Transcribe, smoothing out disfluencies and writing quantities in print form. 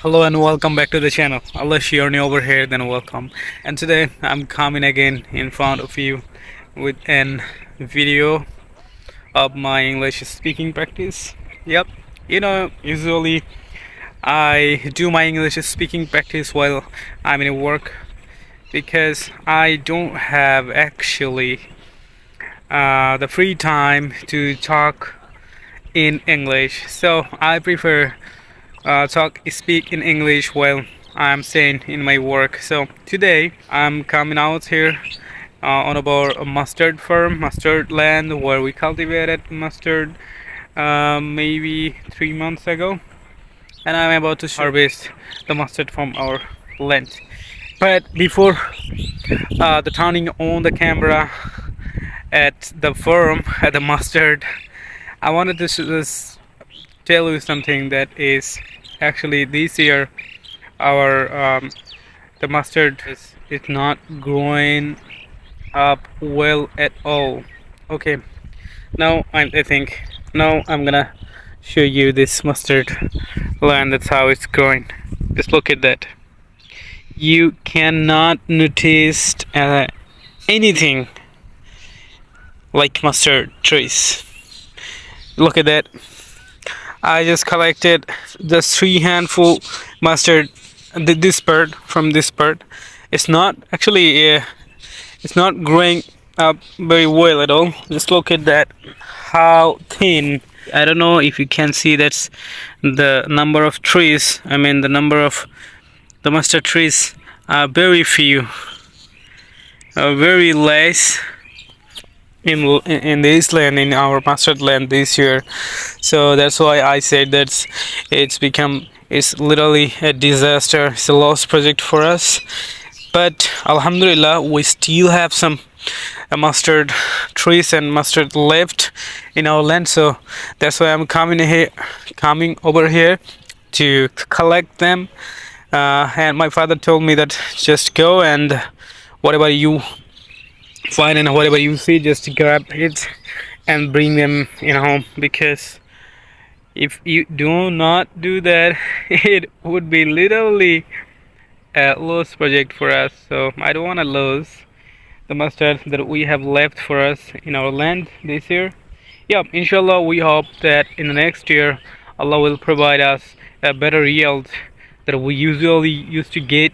Hello and welcome back to the channel. Unless you're new over here, then welcome. And today I'm coming again in front of you with an video of my English speaking practice. Yep, usually I do my English speaking practice while I'm in work because I don't have actually the free time to talk in English. So I prefer speak in English while I'm staying in my work. So today I'm coming out here on about a mustard farm, mustard land where we cultivated mustard maybe 3 months ago, and I'm about to harvest the mustard from our land. But before the turning on the camera at the farm at the mustard, I wanted to just tell you something that is actually this year our the mustard is not growing up well at all. Okay, I think now I'm gonna show you this mustard land. That's how it's growing. Just look at that. You cannot notice anything like mustard trees. Look at that. I just collected just 3 handful mustard. This part from this part. It's not actually. It's not growing up very well at all. Just look at that. How thin. I don't know if you can see. That's the number of trees. I mean the number of the mustard trees are very few. Very less in this land, in our mustard land this year. So that's why I said that it's literally a disaster. It's a lost project for us, but alhamdulillah we still have some mustard trees and mustard left in our land. So that's why I'm coming over here to collect them. And my father told me that just go and whatever you find and whatever you see, just grab it and bring them in home, because if you do not do that it would be literally a lost project for us. So I don't want to lose the mustard that we have left for us in our land this year. Yeah, inshallah we hope that in the next year Allah will provide us a better yield that we usually used to get